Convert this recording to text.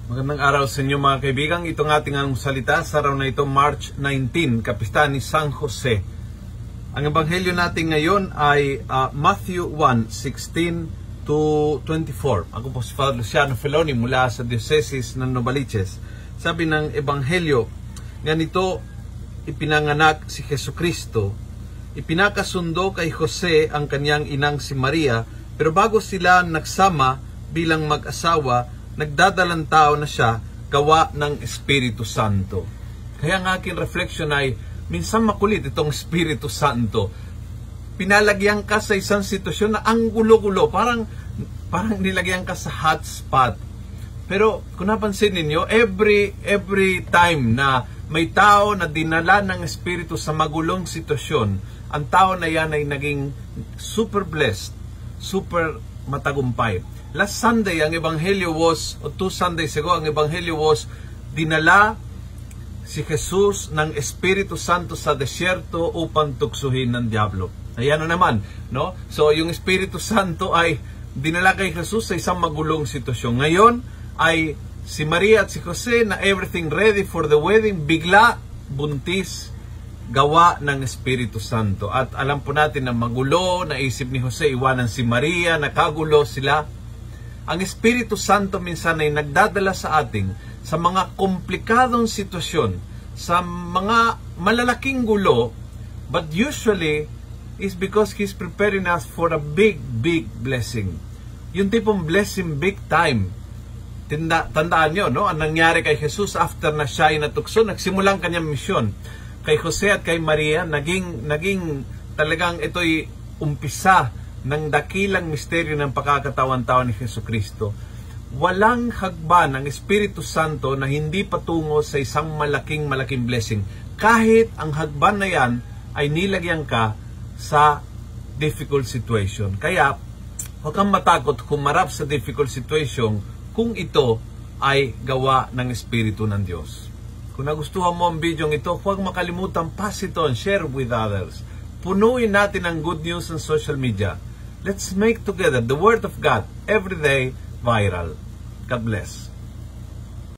Magandang araw sa inyo mga kaibigan. Itong ating salita sa araw na ito, March 19, kapistahan ni San Jose. Ang ebanghelyo natin ngayon ay Matthew 1:16 to 24. Ako po si Father Luciano Feloni mula sa Diocese ng Novaliches. Sabi ng ebanghelyo, ganito ipinanganak si Jesucristo. Ipinakasundo kay Jose ang kanyang inang si Maria, pero bago sila nagsama bilang mag-asawa, nagdadalang tao na siya gawa ng Espiritu Santo. Kaya ang aking reflection ay, minsan makulit itong Espiritu Santo. Pinalagyan ka sa isang sitwasyon na ang gulo-gulo, parang nilagyan ka sa hotspot. Pero kung napansin ninyo, every time na may tao na dinala ng Espiritu sa magulong sitwasyon, ang tao na yan ay naging super blessed, super matagumpay. Last Sunday, ang ebanghelyo was, o 2 Sundays ago, ang ebanghelyo was, dinala si Jesus ng Espiritu Santo sa desyerto upang tuksuhin ng diablo. Ayan na naman, no? So, yung Espiritu Santo ay dinala kay Jesus sa isang magulong sitwasyon. Ngayon, ay si Maria at si Jose na everything ready for the wedding, bigla, buntis, gawa ng Espiritu Santo. At alam po natin na magulo, naisip ni Jose, iwanan si Maria, nakagulo sila. Ang Espiritu Santo minsan ay nagdadala sa ating sa mga komplikadong sitwasyon, sa mga malalaking gulo, but usually is because He's preparing us for a big blessing. Yung tipong blessing big time. Tandaan nyo, no? Ang nangyari kay Jesus after na siya ay natukso, nagsimulang kanyang misyon. Kay Jose at kay Maria, naging talagang ito'y umpisa ng dakilang misteryo ng pagkakatawan-tao ni Jesucristo. Walang hagban ng Espiritu Santo na hindi patungo sa isang malaking blessing. Kahit ang hagban na yan ay nilagyan ka sa difficult situation. Kaya, huwag kang matakot humarap sa difficult situation kung ito ay gawa ng Espiritu ng Diyos. Kung nagustuhan mo ang video ito, huwag makalimutan pass it on, share with others. Punuin natin ang good news sa social media. Let's make together the Word of God every day viral. God bless.